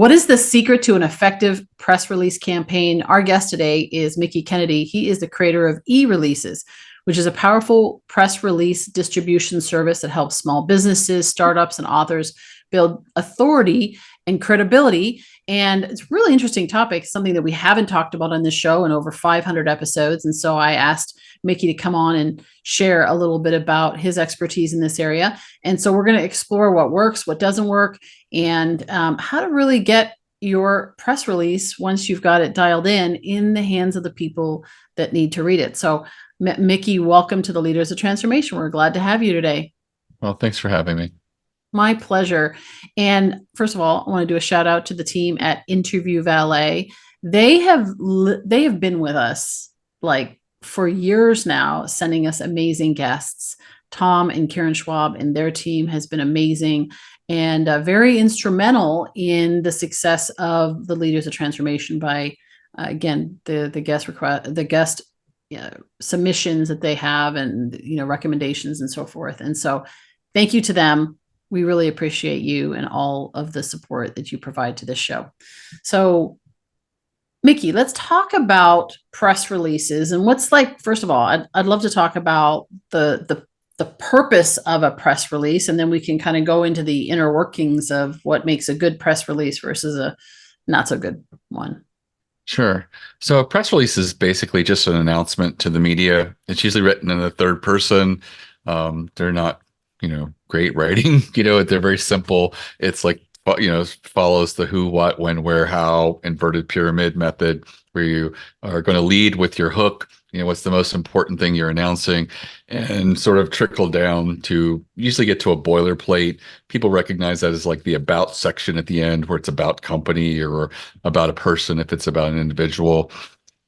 What is the secret to an effective press release campaign? Our guest today is Mickie Kennedy. He is the creator of eReleases, which is a powerful press release distribution service that helps small businesses, startups, and authors build authority and credibility. And it's a really interesting topic, something that we haven't talked about on this show in over 500 episodes. And so I asked Mickie to come on and share a little bit about his expertise in this area. And so we're going to explore what works, what doesn't work, and how to really get your press release, once you've got it dialed in the hands of the people that need to read it. So Mickie, welcome to the Leaders of Transformation. We're glad to have you today. Well, thanks for having me. My pleasure. And first of all, I want to do a shout out to the team at Interview Valet. They have been with us like for years now, sending us amazing guests. Tom and Karen Schwab and their team has been amazing and very instrumental in the success of the Leaders of Transformation by, again, the guest submissions that they have, and recommendations and so forth. And so, thank you to them. We really appreciate you and all of the support that you provide to this show. So, Mickie, let's talk about press releases and what's like. First of all, I'd love to talk about the purpose of a press release, and then we can kind of go into the inner workings of what makes a good press release versus a not so good one. Sure. So a press release is basically just an announcement to the media. It's usually written in the third person. They're not, great writing. They're very simple. It's like, follows the who, what, when, where, how, inverted pyramid method, where you are going to lead with your hook. What's the most important thing you're announcing, and sort of trickle down to usually get to a boilerplate. People recognize that as like the about section at the end, where it's about company or about a person if it's about an individual.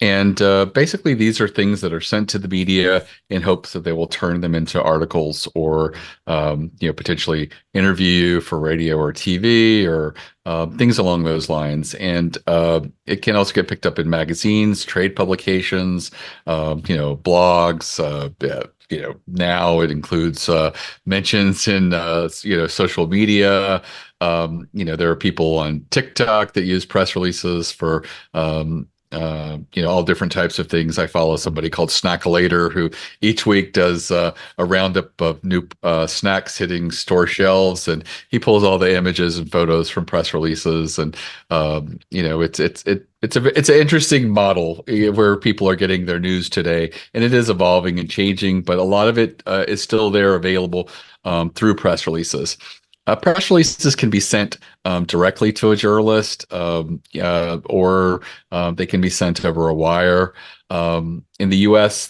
And basically, these are things that are sent to the media in hopes that they will turn them into articles or, potentially interview you for radio or TV or things along those lines. And it can also get picked up in magazines, trade publications, blogs. Now it includes mentions in, social media. There are people on TikTok that use press releases for all different types of things. I follow somebody called Snackalator who each week does a roundup of new snacks hitting store shelves, and he pulls all the images and photos from press releases. And it's an interesting model where people are getting their news today, and it is evolving and changing, but a lot of it is still there available through press releases. Press releases can be sent directly to a journalist, or they can be sent over a wire. In the U.S.,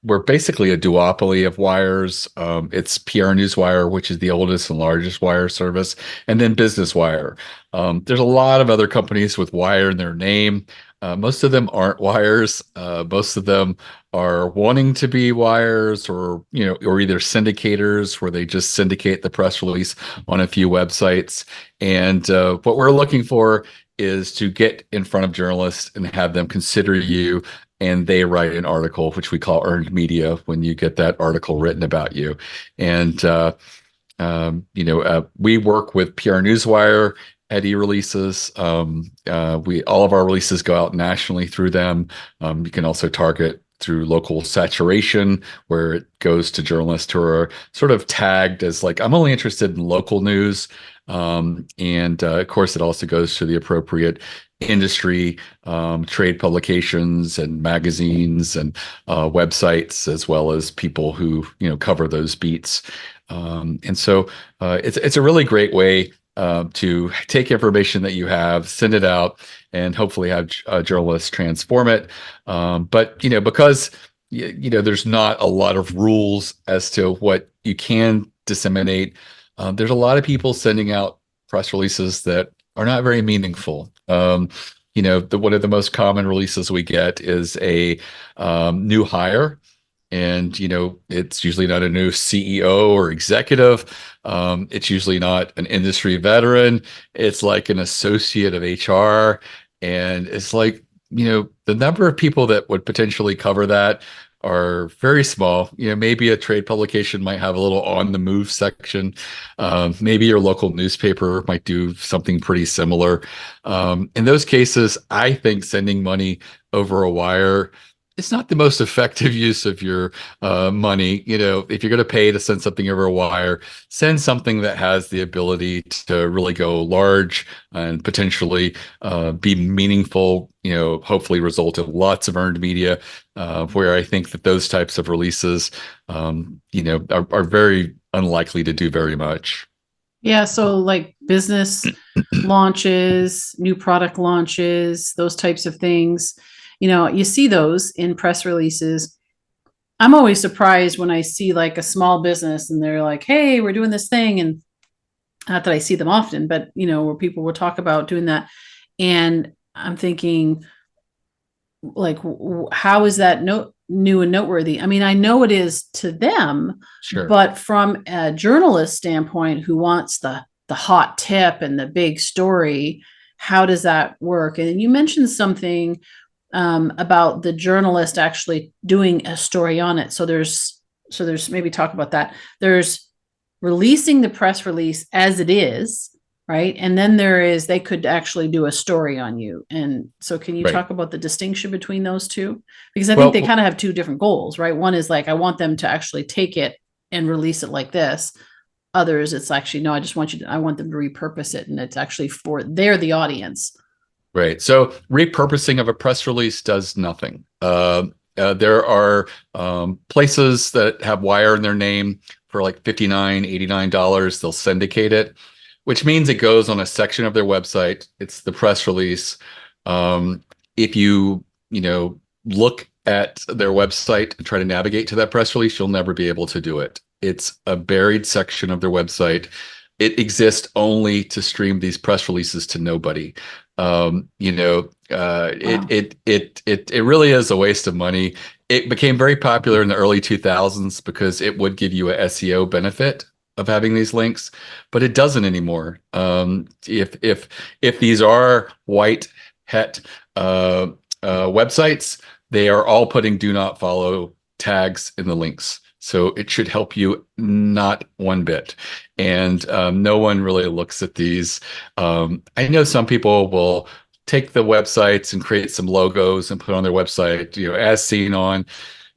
we're basically a duopoly of wires. It's PR Newswire, which is the oldest and largest wire service, and then Business Wire. There's a lot of other companies with wire in their name. Most of them aren't wires. Most of them are wanting to be wires, or either syndicators, where they just syndicate the press release on a few websites. And what we're looking for is to get in front of journalists and have them consider you, and they write an article, which we call earned media, when you get that article written about you. And we work with PR Newswire at eReleases. All of our releases go out nationally through them. You can also target through local saturation, where it goes to journalists who are sort of tagged as like, I'm only interested in local news. And of course, it also goes to the appropriate industry, trade publications and magazines and websites, as well as people who cover those beats. And so it's a really great way to take information that you have, send it out, and hopefully have journalists transform it. But because there's not a lot of rules as to what you can disseminate, there's a lot of people sending out press releases that are not very meaningful. One of the most common releases we get is a new hire. And, it's usually not a new CEO or executive. It's usually not an industry veteran. It's like an associate of HR. And it's like, the number of people that would potentially cover that are very small. Maybe a trade publication might have a little on the move section. Maybe your local newspaper might do something pretty similar. In those cases, I think sending money over a wire is not the most effective use of your money. If you're going to pay to send something over a wire, send something that has the ability to really go large and potentially be meaningful, hopefully result in lots of earned media, where I think that those types of releases, are very unlikely to do very much. Yeah, so like business launches, new product launches, those types of things, you see those in press releases. I'm always surprised when I see like a small business and they're like, "Hey, we're doing this thing," and not that I see them often, but where people will talk about doing that, and I'm thinking, like, how is that new and noteworthy? I mean, I know it is to them, Sure. but from a journalist standpoint who wants the hot tip and the big story, how does that work? And you mentioned something about the journalist actually doing a story on it. So there's maybe talk about that. There's releasing the press release as it is, right? And then they could actually do a story on you. And so can you Right. talk about the distinction between those two? Because I think they Well, kind of have two different goals, right? One is like, I want them to actually take it and release it like this. Others, it's actually, no, I want them to repurpose it. And it's actually they're the audience. right. So repurposing of a press release does nothing. There are places that have wire in their name for like $59, $89. They'll syndicate it, which means it goes on a section of their website. It's the press release. If look at their website and try to navigate to that press release, you'll never be able to do it. It's a buried section of their website. It exists only to stream these press releases to nobody. Wow. It really is a waste of money. It became very popular in the early 2000s because it would give you a SEO benefit of having these links, but it doesn't anymore. If these are white het websites, they are all putting "do not follow" tags in the links. So it should help you not one bit. And no one really looks at these. I know some people will take the websites and create some logos and put on their website, as seen on,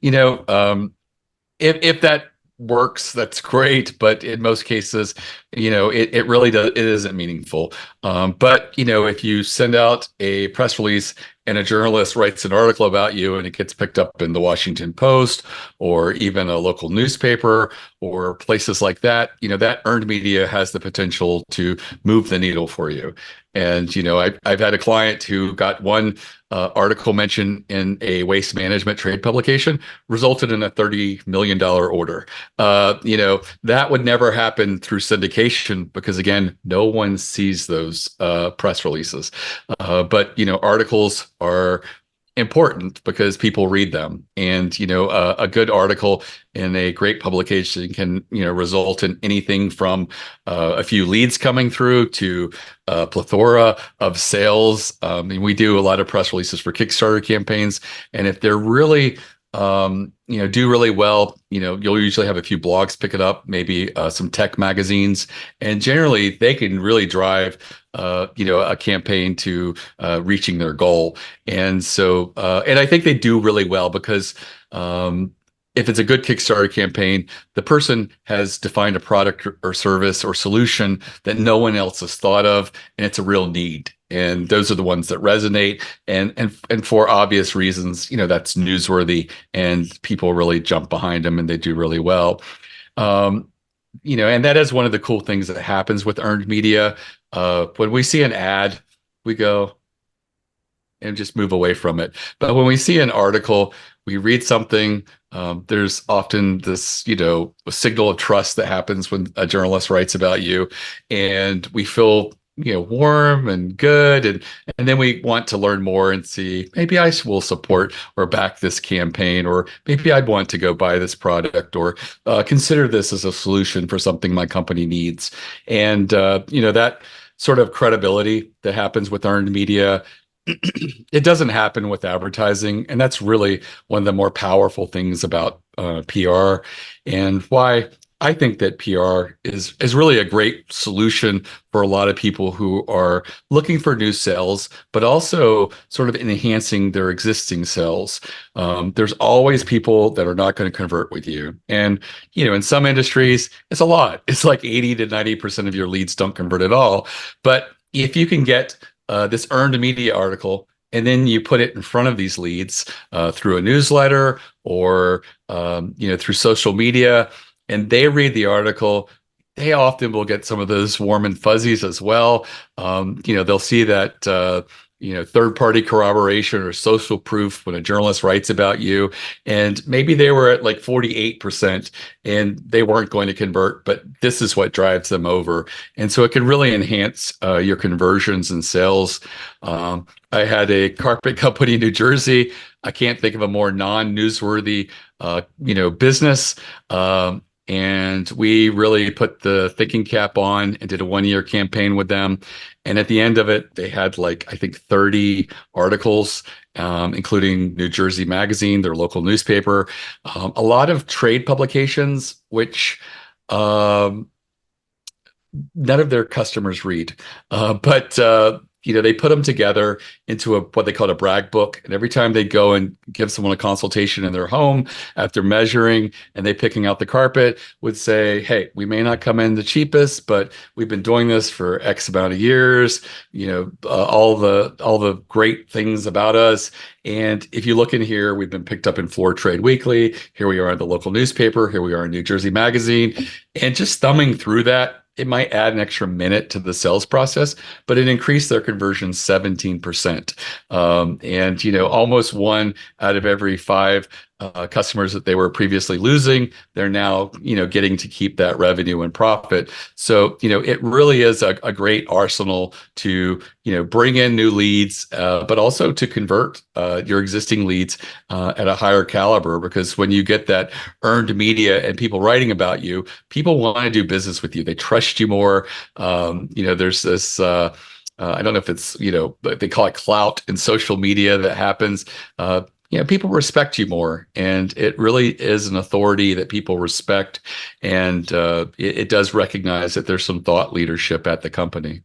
you know, um, if that works, that's great. But in most cases, it really does, it isn't meaningful. But if you send out a press release and a journalist writes an article about you and it gets picked up in the Washington Post or even a local newspaper or places like that, that earned media has the potential to move the needle for you. And I've had a client who got one article mentioned in a waste management trade publication, resulted in a $30 million order. That would never happen through syndication because, again, no one sees those press releases. But articles are important because people read them, and a good article in a great publication can result in anything from a few leads coming through to a plethora of sales. And we do a lot of press releases for Kickstarter campaigns, and if they're really do really well, you'll usually have a few blogs pick it up, maybe some tech magazines, and generally they can really drive a campaign to reaching their goal. And so, and I think they do really well because if it's a good Kickstarter campaign, the person has defined a product or service or solution that no one else has thought of, and it's a real need. And those are the ones that resonate, and for obvious reasons, that's newsworthy, and people really jump behind them, and they do really well. Um, and that is one of the cool things that happens with earned media. When we see an ad, we go and just move away from it. But when we see an article, we read something. There's often this, a signal of trust that happens when a journalist writes about you, and we feel, warm and good, and then we want to learn more and see maybe I will support or back this campaign, or maybe I'd want to go buy this product, or consider this as a solution for something my company needs. And that sort of credibility that happens with earned media it doesn't happen with advertising, and that's really one of the more powerful things about PR, and why I think that PR is really a great solution for a lot of people who are looking for new sales, but also sort of enhancing their existing sales. There's always people that are not going to convert with you, and in some industries, it's a lot. It's like 80 to 90% of your leads don't convert at all. But if you can get this earned media article, and then you put it in front of these leads through a newsletter or through social media, and they read the article. They often will get some of those warm and fuzzies as well. They'll see that third-party corroboration or social proof when a journalist writes about you, and maybe they were at like 48% and they weren't going to convert, but this is what drives them over. And so it can really enhance your conversions and sales. I had a carpet company in New Jersey. I can't think of a more non-newsworthy business. And we really put the thinking cap on and did a 1-year campaign with them. And at the end of it, they had like, I think 30 articles, including New Jersey Magazine, their local newspaper, a lot of trade publications, which none of their customers read. But they put them together into what they called a brag book. And every time they go and give someone a consultation in their home after measuring and they picking out the carpet, would say, hey, we may not come in the cheapest, but we've been doing this for X amount of years, all the great things about us. And if you look in here, we've been picked up in Floor Trade Weekly. Here we are in the local newspaper. Here we are in New Jersey Magazine. And just thumbing through that, it might add an extra minute to the sales process, but it increased their conversion 17%. And almost 1 out of every 5 customers that they were previously losing, they're now, getting to keep that revenue and profit. So, it really is a great arsenal to, bring in new leads, but also to convert your existing leads at a higher caliber. Because when you get that earned media and people writing about you, people want to do business with you. They trust you more. There's this, I don't know if it's, they call it clout in social media that happens. People respect you more, and it really is an authority that people respect. And it does recognize that there's some thought leadership at the company.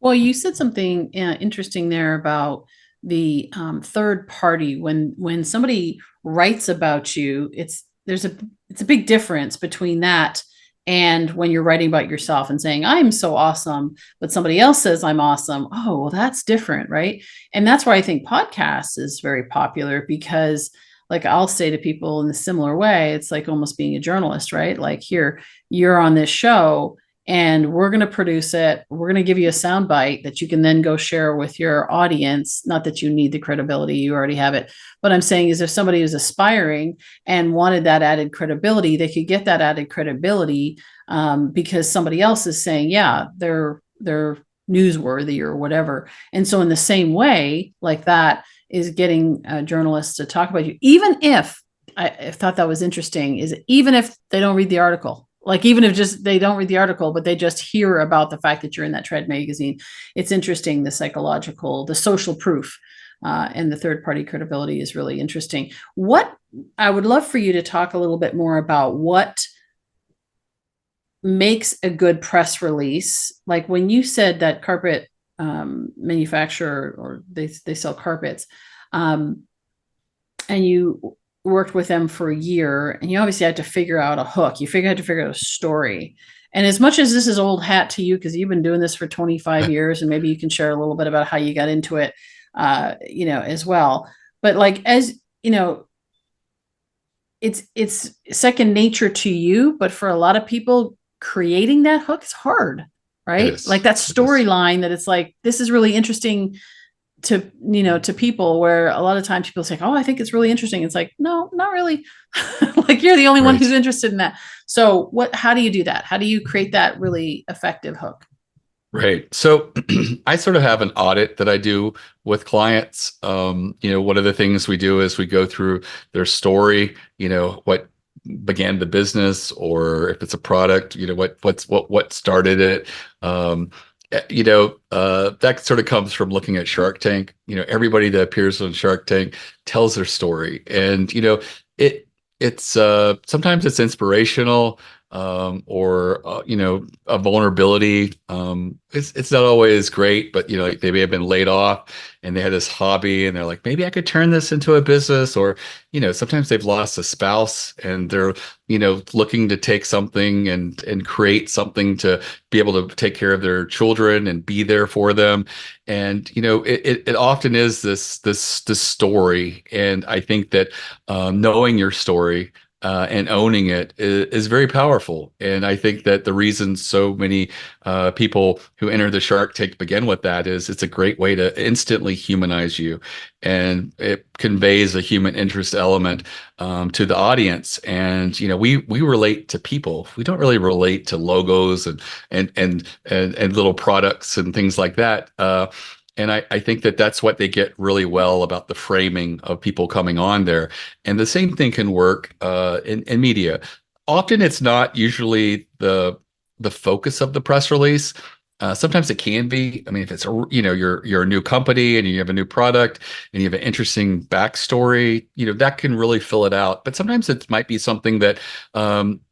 Well, you said something interesting there about the third party. When somebody writes about you, it's a big difference between that and when you're writing about yourself and saying I'm so awesome, but somebody else says I'm awesome. Oh, well, that's different, right? And that's why I think podcasts is very popular, because like I'll say to people in a similar way, it's like almost being a journalist, right? Like, here, you're on this show and we're going to produce it. We're going to give you a sound bite that you can then go share with your audience. Not that you need the credibility, you already have it. What I'm saying is, if somebody is aspiring and wanted that added credibility, they could get that added credibility because somebody else is saying, yeah, they're newsworthy or whatever. And so in the same way, like that is getting journalists to talk about you, even if I thought that was interesting, is even if they don't read the article. Like, even if just they don't read the article, but they just hear about the fact that you're in that trade magazine. It's interesting, the psychological, the social proof, and the third party credibility is really interesting. What I would love for you to talk a little bit more about what makes a good press release. Like when you said that carpet manufacturer, or they sell carpets, and you worked with them for a year, and you obviously had to figure out a hook. You had to figure out a story. And as much as this is old hat to you, because you've been doing this for 25 years, and maybe you can share a little bit about how you got into it, as well. But like, as you know, it's second nature to you, but for a lot of people, creating that hook is hard, right? Like that storyline that it's like, this is really interesting to people, where a lot of times people say, oh, I think it's really interesting. It's like, no, not really. Like, you're the only one who's interested in that. So how do you do that? How do you create that really effective hook? Right. So I sort of have an audit that I do with clients. One of the things we do is we go through their story, what began the business, or if it's a product, what started it. That sort of comes from looking at Shark Tank. Everybody that appears on Shark Tank tells their story, and it it's sometimes it's inspirational, or a vulnerability. It's not always great, but like they may have been laid off and they had this hobby, and they're like, maybe I could turn this into a business, or sometimes they've lost a spouse and they're looking to take something and create something to be able to take care of their children and be there for them. And it often is this story. And I think that knowing your story and owning it is very powerful. And I think that the reason so many people who enter the Shark Tank begin with that is it's a great way to instantly humanize you, and it conveys a human interest element to the audience. And we relate to people. We don't really relate to logos and little products and things like that. And I think that that's what they get really well about the framing of people coming on there. And the same thing can work in media. Often it's not usually the focus of the press release. Sometimes it can be. I mean, if it's you're a new company and you have a new product and you have an interesting backstory, that can really fill it out. But sometimes it might be something that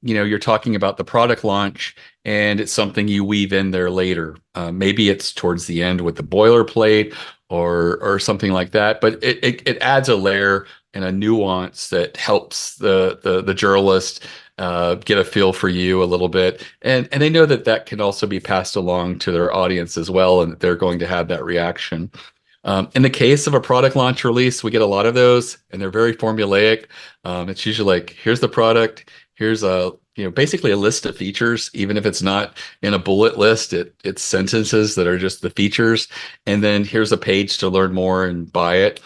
you're talking about the product launch, and it's something you weave in there later. Maybe it's towards the end with the boilerplate or something like that. But it adds a layer and a nuance that helps the journalist get a feel for you a little bit, and they know that that can also be passed along to their audience as well, and that they're going to have that reaction. In the case of a product launch release, we get a lot of those, and they're very formulaic. It's usually like, here's the product, here's basically a list of features. Even if it's not in a bullet list, it's sentences that are just the features, and then here's a page to learn more and buy it.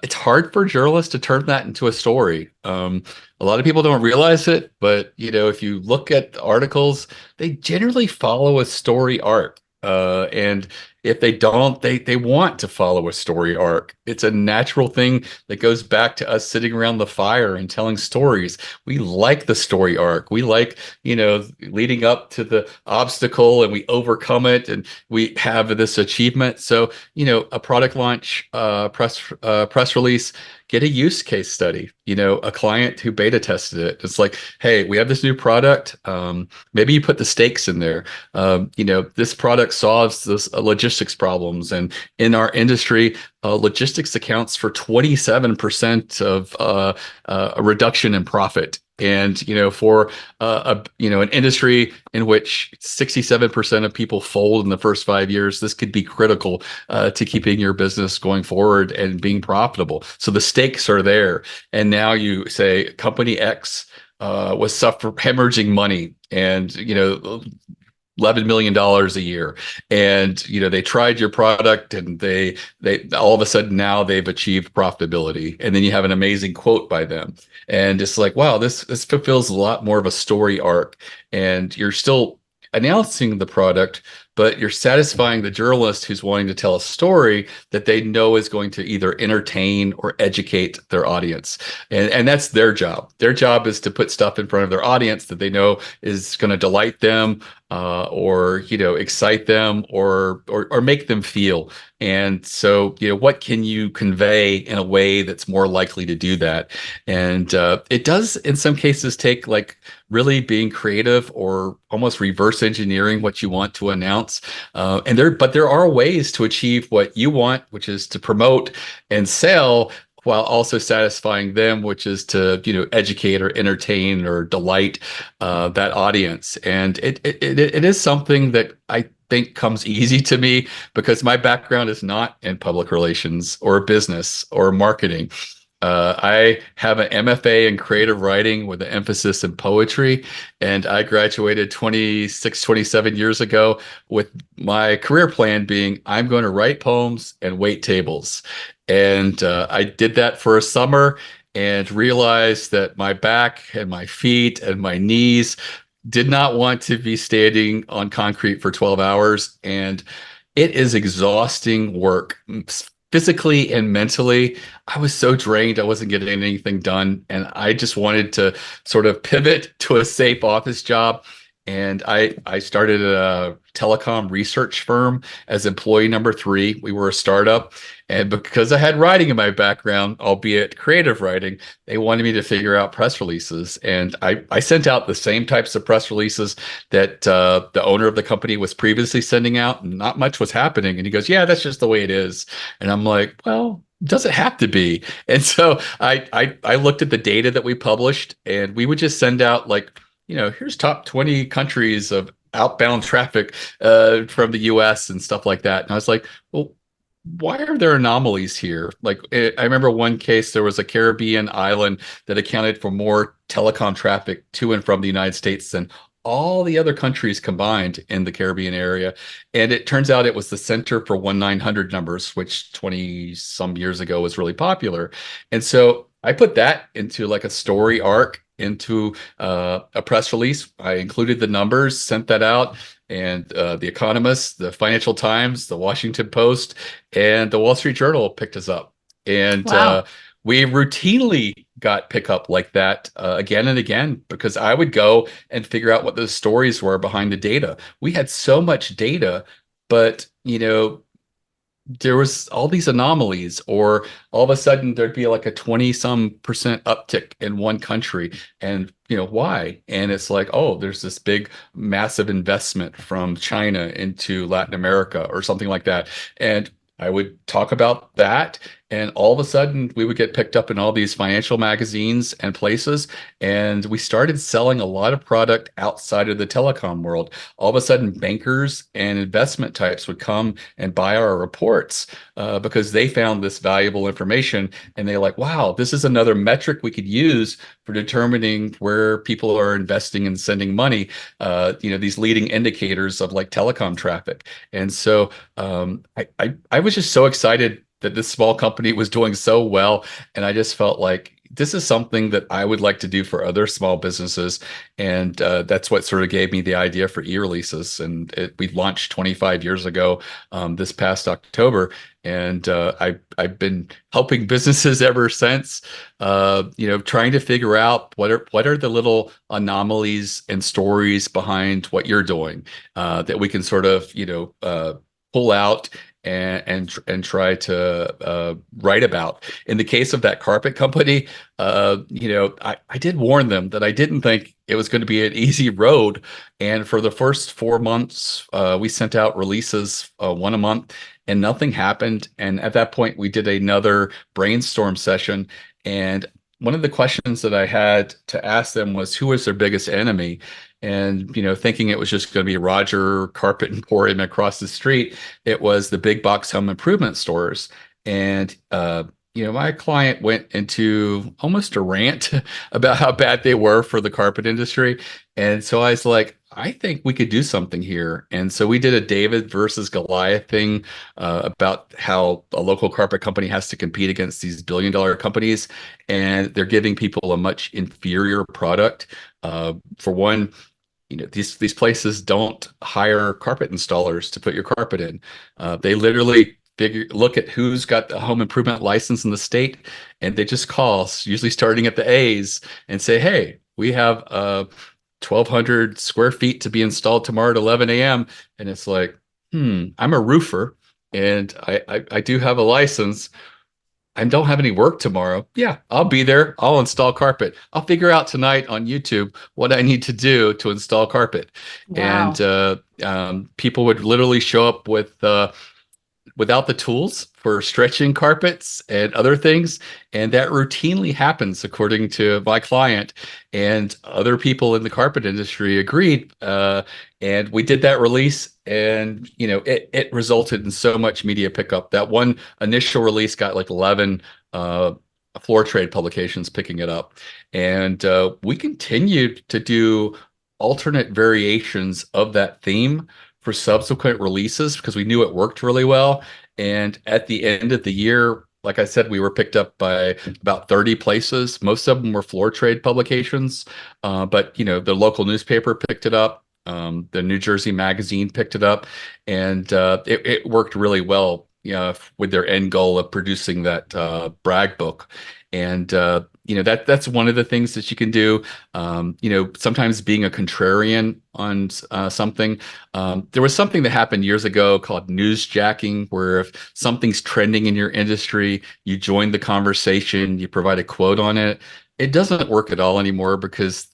It's hard for journalists to turn that into a story. A lot of people don't realize it, but if you look at the articles, they generally follow a story arc. And if they don't, they want to follow a story arc. It's a natural thing that goes back to us sitting around the fire and telling stories. We like the story arc. We like, leading up to the obstacle, and we overcome it, and we have this achievement. So, a product launch, press release, get a use case study, a client who beta tested it. It's like, hey, we have this new product. Maybe you put the stakes in there. This product solves this logistics problems. And in our industry, logistics accounts for 27% of a reduction in profit. And for an industry in which 67% of people fold in the first 5 years, this could be critical to keeping your business going forward and being profitable. So the stakes are there. And now you say company X was hemorrhaging money, and $11 million a year, and they tried your product, and they all of a sudden now they've achieved profitability, and then you have an amazing quote by them, and it's like, wow, this fulfills a lot more of a story arc, and you're still announcing the product, but you're satisfying the journalist who's wanting to tell a story that they know is going to either entertain or educate their audience. And that's their job. Their job is to put stuff in front of their audience that they know is going to delight them, or excite them, or make them feel. And so what can you convey in a way that's more likely to do that? And it does in some cases take like really being creative or almost reverse engineering what you want to announce. But there are ways to achieve what you want, which is to promote and sell, while also satisfying them, which is to educate or entertain or delight that audience. And it is something that I think comes easy to me, because my background is not in public relations or business or marketing. I have an MFA in creative writing with an emphasis in poetry, and I graduated 26, 27 years ago with my career plan being, I'm going to write poems and wait tables. And I did that for a summer and realized that my back and my feet and my knees did not want to be standing on concrete for 12 hours. And it is exhausting work, physically and mentally. I was so drained. I wasn't getting anything done. And I just wanted to sort of pivot to a safe office job. and I started a telecom research firm as employee number three. We were a startup, and because I had writing in my background, albeit creative writing, they wanted me to figure out press releases, and I sent out the same types of press releases that the owner of the company was previously sending out, and not much was happening. And he goes, "Yeah, that's just the way it is." And I'm like, "Well, does it have to be?" And so I looked at the data that we published, and we would just send out like, here's top 20 countries of outbound traffic from the US and stuff like that. And I was like, well, why are there anomalies here? Like, I remember one case, there was a Caribbean island that accounted for more telecom traffic to and from the United States than all the other countries combined in the Caribbean area. And it turns out it was the center for 1-900 numbers, which 20 some years ago was really popular. And so I put that into like a story arc into a press release. I included the numbers, sent that out, and The Economist, the Financial Times, the Washington Post, and the Wall Street Journal picked us up. And Wow. we routinely got pickup like that again and again because I would go and figure out what the stories were behind the data. We had so much data, but there was all these anomalies, or all of a sudden there'd be like a 20 some percent uptick in one country. And why? And it's like, oh, there's this big massive investment from China into Latin America or something like that. And I would talk about that, and all of a sudden we would get picked up in all these financial magazines and places, and we started selling a lot of product outside of the telecom world. All of a sudden bankers and investment types would come and buy our reports because they found this valuable information, and they're like, wow, this is another metric we could use for determining where people are investing and sending money, these leading indicators of like telecom traffic. And so I was just so excited that this small company was doing so well. And I just felt like this is something that I would like to do for other small businesses. And that's what sort of gave me the idea for eReleases. And we launched 25 years ago this past October. And I've been helping businesses ever since, trying to figure out what are the little anomalies and stories behind what you're doing that we can sort of, pull out and try to write about. In the case of that carpet company, I did warn them that I didn't think it was going to be an easy road. And for the first 4 months, we sent out releases one a month, and nothing happened. And at that point, we did another brainstorm session. And one of the questions that I had to ask them was, who was their biggest enemy? And, thinking it was just going to be Roger Carpet Emporium across the street, it was the big box home improvement stores. And, my client went into almost a rant about how bad they were for the carpet industry. And so I was like, I think we could do something here. And so we did a David versus Goliath thing about how a local carpet company has to compete against these billion-dollar companies, and they're giving people a much inferior product. For one, these places don't hire carpet installers to put your carpet in. They literally look at who's got the home improvement license in the state, and they just call, usually starting at the A's, and say, "Hey, we have 1,200 square feet to be installed tomorrow at 11 a.m." And it's like, I'm a roofer, and I do have a license. I don't have any work tomorrow. Yeah, I'll be there. I'll install carpet. I'll figure out tonight on YouTube what I need to do to install carpet. And Wow. people would literally show up without the tools for stretching carpets and other things. And that routinely happens, according to my client. And other people in the carpet industry agreed. And we did that release, and it resulted in so much media pickup. That one initial release got like 11 floor trade publications picking it up. And we continued to do alternate variations of that theme for subsequent releases because we knew it worked really well. And at the end of the year, like I said, we were picked up by about 30 places. Most of them were floor trade publications, but the local newspaper picked it up. The New Jersey Magazine picked it up, and it worked really well, with their end goal of producing that brag book. And that's one of the things that you can do. Sometimes being a contrarian on something. There was something that happened years ago called newsjacking, where if something's trending in your industry, you join the conversation, you provide a quote on it. It doesn't work at all anymore because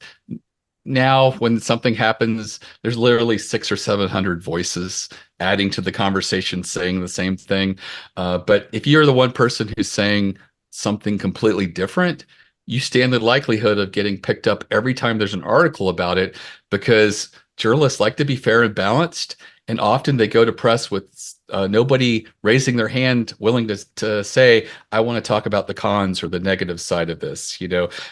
now when something happens, there's literally 600 or 700 voices adding to the conversation saying the same thing. But if you're the one person who's saying something completely different, you stand the likelihood of getting picked up every time there's an article about it, because journalists like to be fair and balanced. And often they go to press with nobody raising their hand willing to say, I want to talk about the cons or the negative side of this.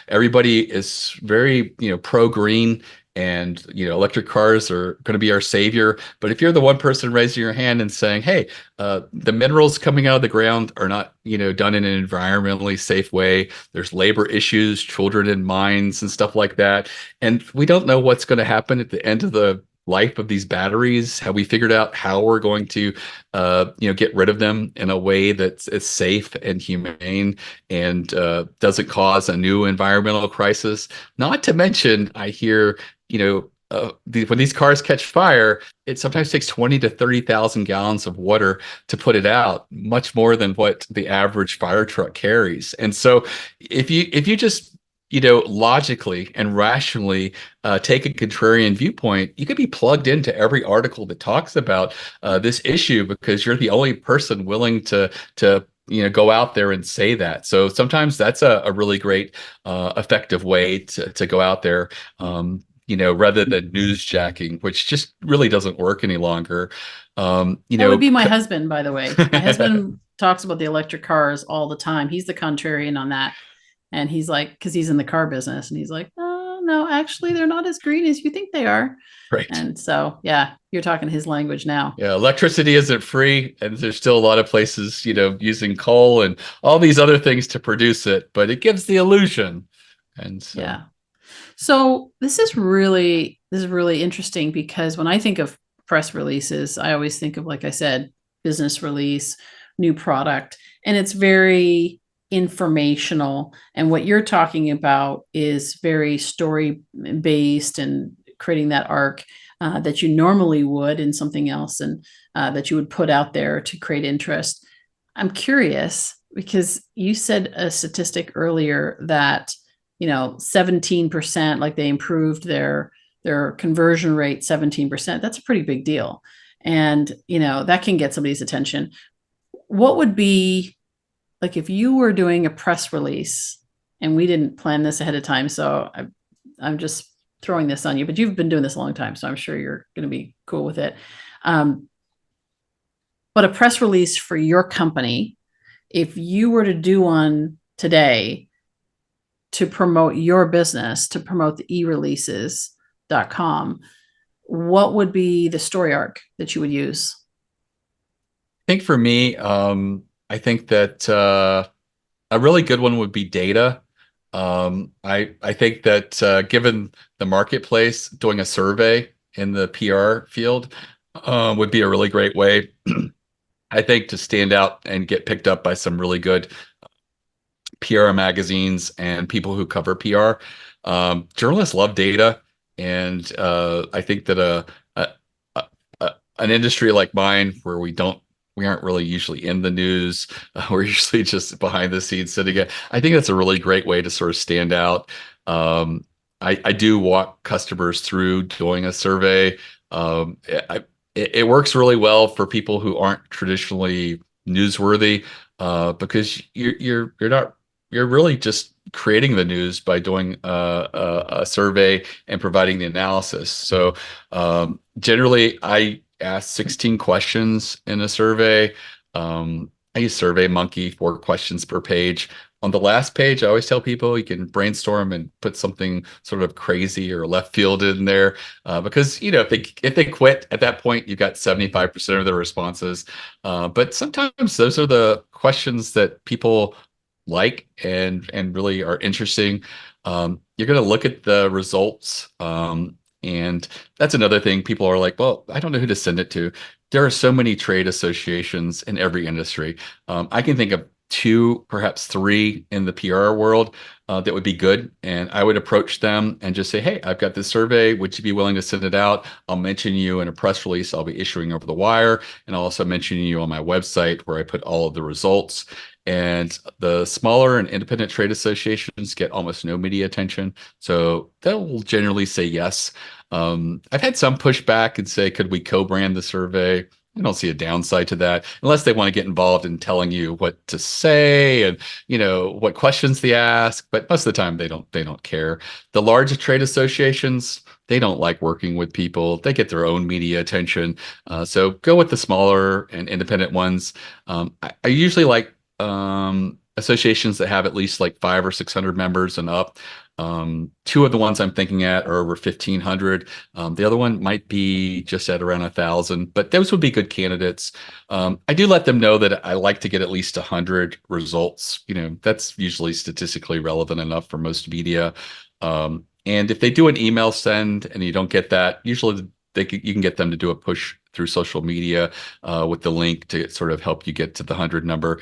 Everybody is very, pro green, and electric cars are going to be our savior. But if you're the one person raising your hand and saying, hey, the minerals coming out of the ground are not done in an environmentally safe way, there's labor issues, children in mines and stuff like that, and we don't know what's going to happen at the end of the life of these batteries. Have we figured out how we're going to get rid of them in a way that's is safe and humane, and doesn't cause a new environmental crisis? Not to mention, I hear, when these cars catch fire, it sometimes takes 20 to 30,000 gallons of water to put it out, much more than what the average fire truck carries. And so if you just logically and rationally take a contrarian viewpoint, you could be plugged into every article that talks about this issue, because you're the only person willing to go out there and say that. So sometimes that's a really great, effective way to go out there. Rather than newsjacking, which just really doesn't work any longer. That would be my husband, by the way. My husband talks about the electric cars all the time. He's the contrarian on that. And he's like, because he's in the car business, and he's like, oh, no, actually, they're not as green as you think they are. Right. And so, yeah, you're talking his language now. Yeah, electricity isn't free, and there's still a lot of places, using coal and all these other things to produce it, but it gives the illusion. And so, yeah. So this is really interesting, because when I think of press releases, I always think of, like I said, business release, new product, and it's very informational. And what you're talking about is very story based, and creating that arc that you normally would in something else, and that you would put out there to create interest. I'm curious, because you said a statistic earlier that 17%, like they improved their conversion rate 17%. That's a pretty big deal. And that can get somebody's attention. What would be, like, if you were doing a press release, and we didn't plan this ahead of time, so I'm just throwing this on you, but you've been doing this a long time, so I'm sure you're going to be cool with it. But a press release for your company, if you were to do one today to promote your business, to promote the eReleases.com, what would be the story arc that you would use? I think for me, I think that a really good one would be data. I think that given the marketplace, doing a survey in the PR field would be a really great way, I think, to stand out and get picked up by some really good PR magazines and people who cover PR. Journalists love data, and I think that an industry like mine, where we aren't really usually in the news, we're usually just behind the scenes sitting at. I think that's a really great way to sort of stand out. I do walk customers through doing a survey. It works really well for people who aren't traditionally newsworthy, because you're really just creating the news by doing a survey and providing the analysis. So generally, I ask 16 questions in a survey. I use Survey Monkey, 4 questions per page. On the last page, I always tell people you can brainstorm and put something sort of crazy or left field in there, because if they quit at that point, you got 75% of the responses. But sometimes those are the questions that people like and really are interesting. You're going to look at the results, and that's another thing. People are like, well, I don't know who to send it to. There are so many trade associations in every industry. I can think of two, perhaps three in the PR world that would be good. And I would approach them and just say, hey, I've got this survey. Would you be willing to send it out? I'll mention you in a press release I'll be issuing over the wire. And I'll also mention you on my website where I put all of the results. And the smaller and independent trade associations get almost no media attention. So they'll generally say yes. I've had some pushback and say, could we co-brand the survey? I don't see a downside to that unless they want to get involved in telling you what to say and what questions they ask. But most of the time they don't care. The large trade associations, they don't like working with people. They get their own media attention. So go with the smaller and independent ones. I usually like associations that have at least like 500 or 600 members and up. Two of the ones I'm thinking at are over 1,500. The other one might be just at around 1,000, but those would be good candidates. I do let them know that I like to get at least 100 results. That's usually statistically relevant enough for most media. And if they do an email send and you don't get that, usually you can get them to do a push through social media with the link to sort of help you get to the 100 number.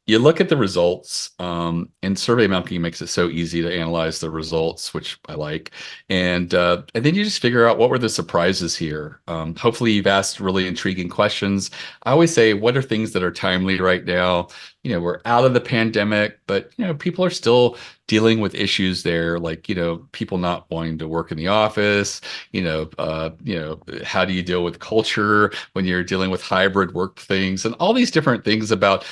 You look at the results, and SurveyMonkey makes it so easy to analyze the results, which I like. And then you just figure out what were the surprises here. Hopefully, you've asked really intriguing questions. I always say, what are things that are timely right now? We're out of the pandemic, but people are still dealing with issues there, like people not wanting to work in the office. How do you deal with culture when you're dealing with hybrid work things, and all these different things about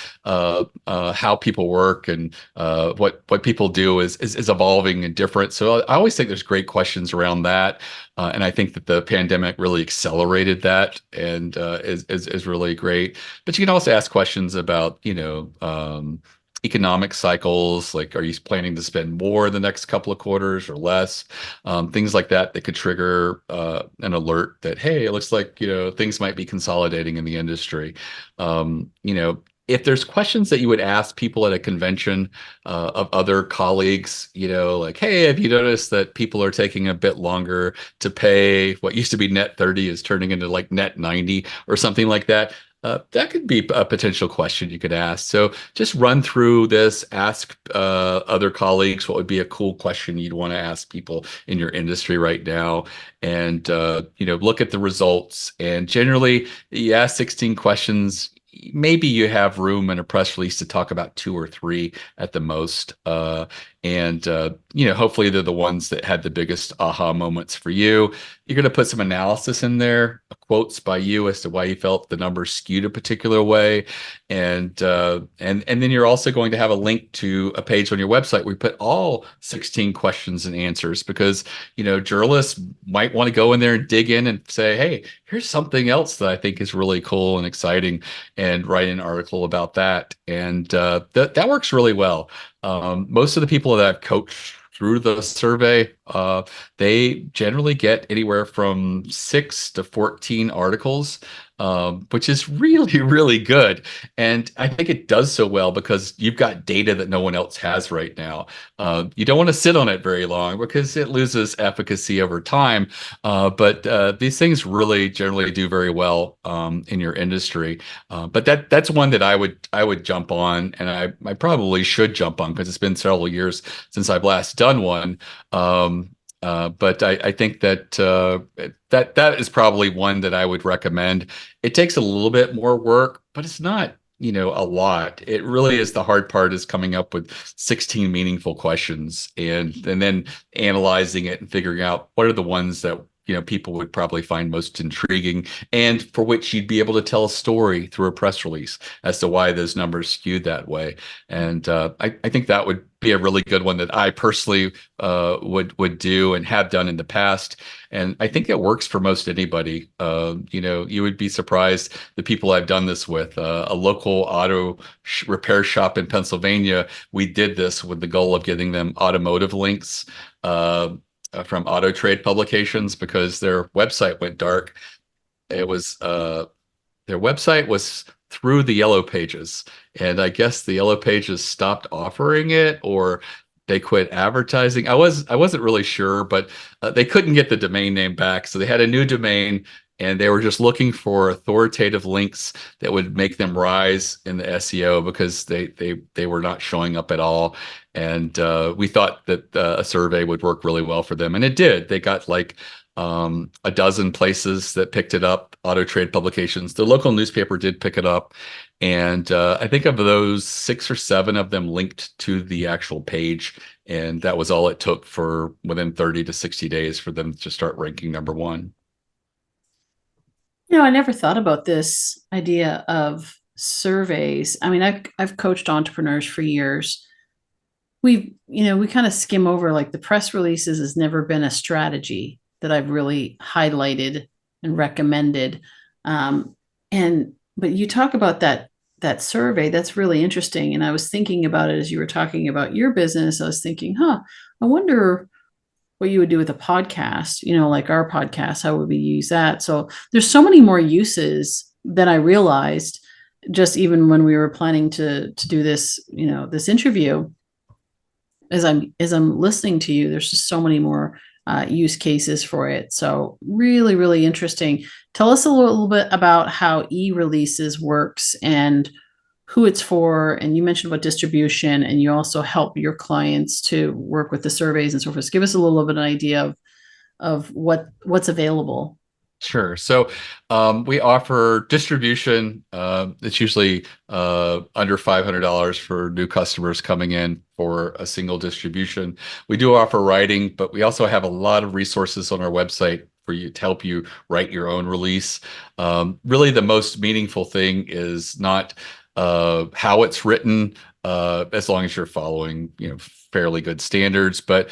how people work and what people do is evolving and different. So I always think there's great questions around that. And I think that the pandemic really accelerated that and is really great. But you can also ask questions about, economic cycles, like are you planning to spend more the next couple of quarters or less? Things like that could trigger an alert that, hey, it looks like, things might be consolidating in the industry. If there's questions that you would ask people at a convention of other colleagues, like, hey, have you noticed that people are taking a bit longer to pay? What used to be net 30 is turning into like net 90 or something like that. That could be a potential question you could ask. So just run through this, ask other colleagues what would be a cool question you'd want to ask people in your industry right now, and look at the results. And generally, you ask 16 questions. Maybe you have room in a press release to talk about two or three at the most. Hopefully they're the ones that had the biggest aha moments for you. You're going to put some analysis in there, quotes by you as to why you felt the numbers skewed a particular way. And then you're also going to have a link to a page on your website where you put all 16 questions and answers, because, journalists might want to go in there and dig in and say, hey, here's something else that I think is really cool and exciting, and write an article about that. And that works really well. Most of the people that I've coached through the survey, they generally get anywhere from 6 to 14 articles, which is really, really good. And I think it does so well because you've got data that no one else has right now. You don't want to sit on it very long because it loses efficacy over time. But these things really generally do very well in your industry. But that's one that I would jump on, and I probably should jump on because it's been several years since I've last done one. But I think that is probably one that I would recommend. It takes a little bit more work, but it's not, a lot. It really is, the hard part is coming up with 16 meaningful questions and then analyzing it and figuring out what are the ones that people would probably find most intriguing, and for which you'd be able to tell a story through a press release as to why those numbers skewed that way. And I think that would be a really good one that I personally would do and have done in the past. And I think it works for most anybody. You would be surprised the people I've done this with. A local auto repair shop in Pennsylvania, we did this with the goal of getting them automotive links. From auto trade publications, because their website went dark. It was their website was through the yellow pages, and I guess the yellow pages stopped offering it, or they quit advertising. I wasn't really sure, but they couldn't get the domain name back, so they had a new domain, and they were just looking for authoritative links that would make them rise in the SEO because they were not showing up at all. And we thought that a survey would work really well for them, and it did. They got like a dozen places that picked it up. Auto Trade publications, the local newspaper did pick it up, and I think of those, 6 or 7 of them linked to the actual page, and that was all it took for within 30 to 60 days for them to start ranking #1. I never thought about this idea of surveys. I mean, I've coached entrepreneurs for years. We kind of skim over like the press releases has never been a strategy that I've really highlighted and recommended. Um, but you talk about that survey, that's really interesting. And I was thinking about it as you were talking about your business. I was thinking, I wonder what you would do with a podcast, like our podcast, how would we use that? So there's so many more uses than I realized just even when we were planning to do this, this interview. As I'm listening to you, there's just so many more use cases for it. So really, really interesting. Tell us a little bit about how eReleases works and who it's for. And you mentioned about distribution, and you also help your clients to work with the surveys and so forth. Give us a little bit of an idea of what's available. Sure. So we offer distribution. It's usually under $500 for new customers coming in for a single distribution. We do offer writing, but we also have a lot of resources on our website for you to help you write your own release. Really, the most meaningful thing is not how it's written, as long as you're following, fairly good standards, but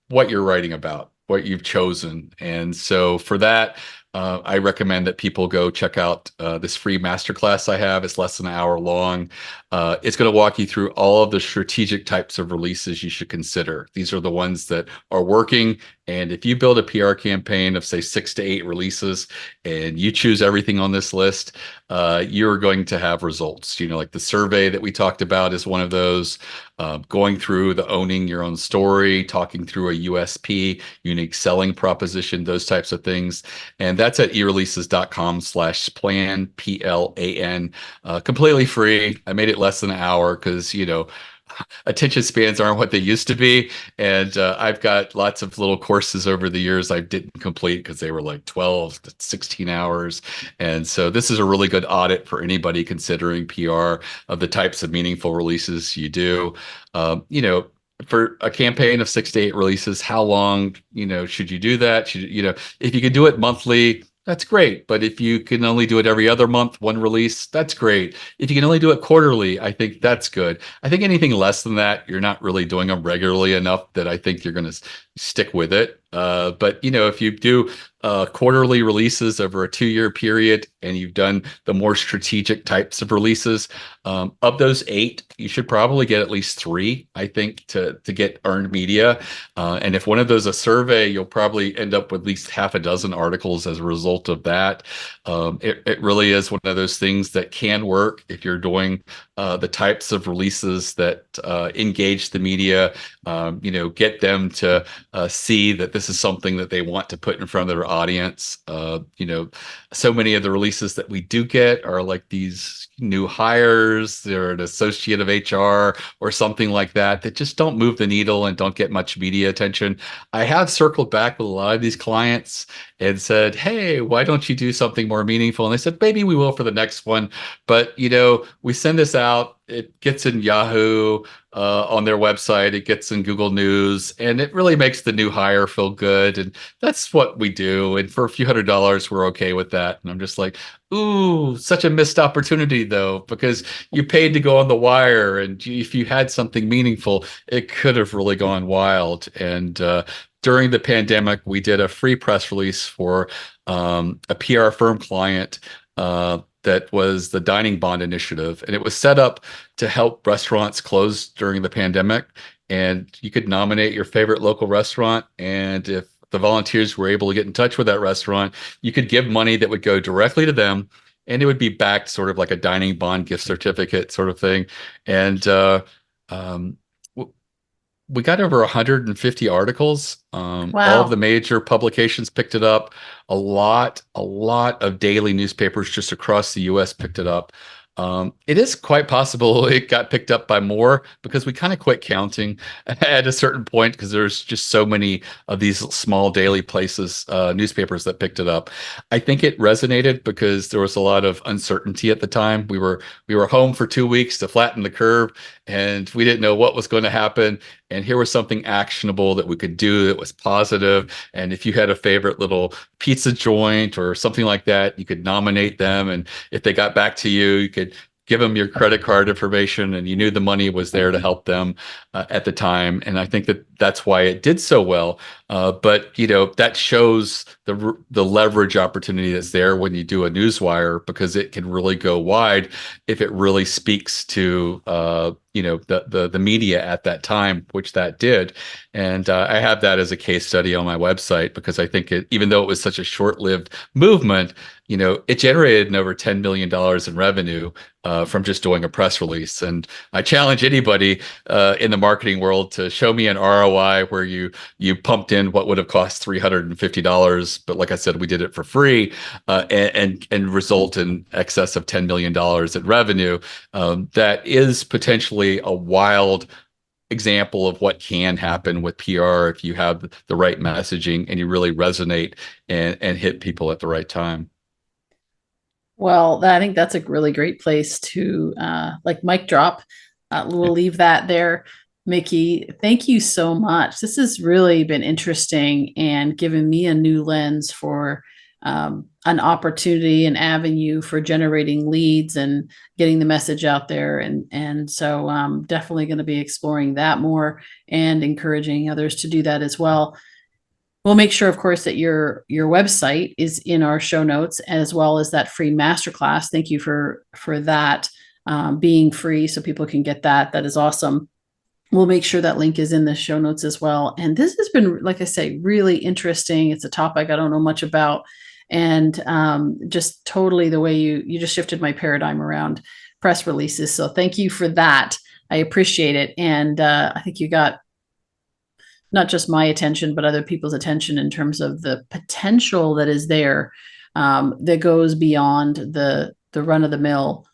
what you're writing about, what you've chosen. And so for that, I recommend that people go check out this free masterclass I have. It's less than an hour long. It's going to walk you through all of the strategic types of releases you should consider. These are the ones that are working. And if you build a PR campaign of, say, 6 to 8 releases and you choose everything on this list, you're going to have results. Like the survey that we talked about is one of those. Going through the owning your own story, talking through a USP, unique selling proposition, those types of things. And that's at eReleases.com/plan, PLAN, completely free. I made it less than an hour because, attention spans aren't what they used to be. And I've got lots of little courses over the years I didn't complete because they were like 12 to 16 hours. And so this is a really good audit for anybody considering PR of the types of meaningful releases you do. For a campaign of 6 to 8 releases, how long, should you do that? If you can do it monthly, that's great. But if you can only do it every other month, one release, that's great. If you can only do it quarterly, I think that's good. I think anything less than that, you're not really doing them regularly enough that I think you're going to stick with it. But if you do quarterly releases over a 2-year period, and you've done the more strategic types of releases, of those 8, you should probably get at least 3, I think, to get earned media. And if one of those is a survey, you'll probably end up with at least half a dozen articles as a result of that. It really is one of those things that can work if you're doing the types of releases that engage the media, get them to see that this is something that they want to put in front of their audience. So many of the releases that we do get are like these new hires, they're an associate of HR or something like that, that just don't move the needle and don't get much media attention. I have circled back with a lot of these clients and said, hey, why don't you do something more meaningful? And they said, maybe we will for the next one. But, we send this out, it gets in Yahoo, on their website, it gets in Google News, and it really makes the new hire feel good. And that's what we do. And for a few $100s, we're okay with that. And I'm just like, ooh, such a missed opportunity, though, because you paid to go on the wire. And if you had something meaningful, it could have really gone wild. And during the pandemic, we did a free press release for a PR firm client. That was the Dining Bond Initiative, and it was set up to help restaurants close during the pandemic. And you could nominate your favorite local restaurant, and if the volunteers were able to get in touch with that restaurant, you could give money that would go directly to them, and it would be backed sort of like a dining bond gift certificate sort of thing. And um, we got over 150 articles. All of the Wow. major publications picked it up. A lot of daily newspapers just across the US picked it up. It is quite possible it got picked up by more because we kind of quit counting at a certain point because there's just so many of these small daily places, newspapers that picked it up. I think it resonated because there was a lot of uncertainty at the time. We were home for 2 weeks to flatten the curve, and we didn't know what was going to happen. And here was something actionable that we could do that was positive. And if you had a favorite little pizza joint or something like that, you could nominate them. And if they got back to you, you could give them your credit card information, and you knew the money was there to help them at the time. And I think that that's why it did so well. But that shows the leverage opportunity that's there when you do a newswire, because it can really go wide if it really speaks to the media at that time, which that did. And I have that as a case study on my website because I think even though it was such a short-lived movement, it generated over $10 million in revenue from just doing a press release. And I challenge anybody in the marketing world to show me an ROI where you pumped in what would have cost $350, but like I said, we did it for free, and result in excess of $10 million in revenue. That is potentially a wild example of what can happen with PR if you have the right messaging and you really resonate and hit people at the right time. Well, I think that's a really great place to like mic drop. We'll leave that there. Mickie, thank you so much. This has really been interesting and given me a new lens for an opportunity, an avenue for generating leads and getting the message out there. And so I'm definitely going to be exploring that more and encouraging others to do that as well. We'll make sure, of course, that your website is in our show notes, as well as that free masterclass. Thank you for that being free, so people can get that. That is awesome. We'll make sure that link is in the show notes as well. And this has been, like I say, really interesting. It's a topic I don't know much about, and just totally the way you just shifted my paradigm around press releases. So thank you for that. I appreciate it, and I think you got not just my attention, but other people's attention in terms of the potential that is there, that goes beyond the run of the mill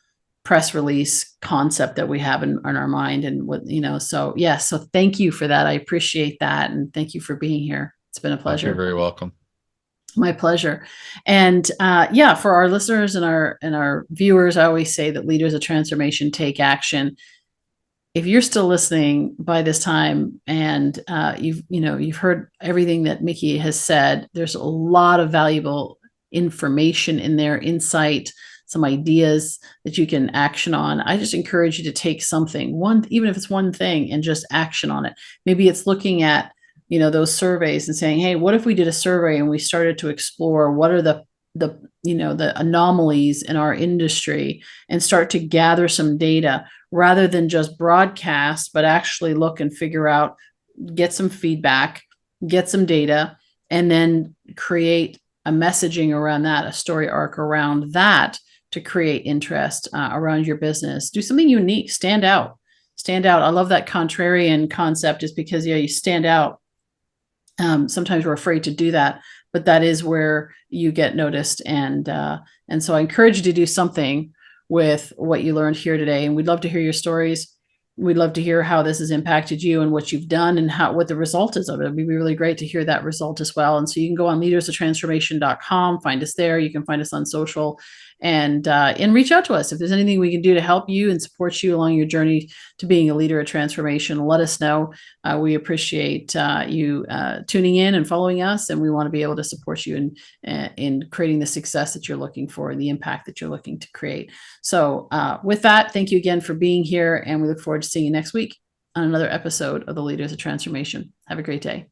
press release concept that we have in our mind. And so yes, so thank you for that. I appreciate that. And thank you for being here. It's been a You're pleasure. very welcome. My pleasure. And yeah, for our listeners and our viewers, I always say that leaders of transformation take action. If you're still listening by this time, and you've heard everything that Mickie has said, there's a lot of valuable information in there, insight, some ideas that you can action on. I just encourage you to take something, even if it's one thing, and just action on it. Maybe it's looking at those surveys and saying, hey, what if we did a survey and we started to explore what are the anomalies in our industry, and start to gather some data rather than just broadcast, but actually look and figure out, get some feedback, get some data, and then create a messaging around that, a story arc around that, to create interest around your business. Do something unique, stand out. I love that contrarian concept, is because you stand out. Sometimes we're afraid to do that, but that is where you get noticed. And so I encourage you to do something with what you learned here today. And we'd love to hear your stories. We'd love to hear how this has impacted you and what you've done and what the result is of it. It'd be really great to hear that result as well. And so you can go on leadersoftransformation.com, find us there. You can find us on social, and reach out to us. If there's anything we can do to help you and support you along your journey to being a leader of transformation, let us know. We appreciate you tuning in and following us, and we want to be able to support you in creating the success that you're looking for and the impact that you're looking to create. So with that, thank you again for being here, and we look forward to seeing you next week on another episode of the Leaders of Transformation. Have a great day.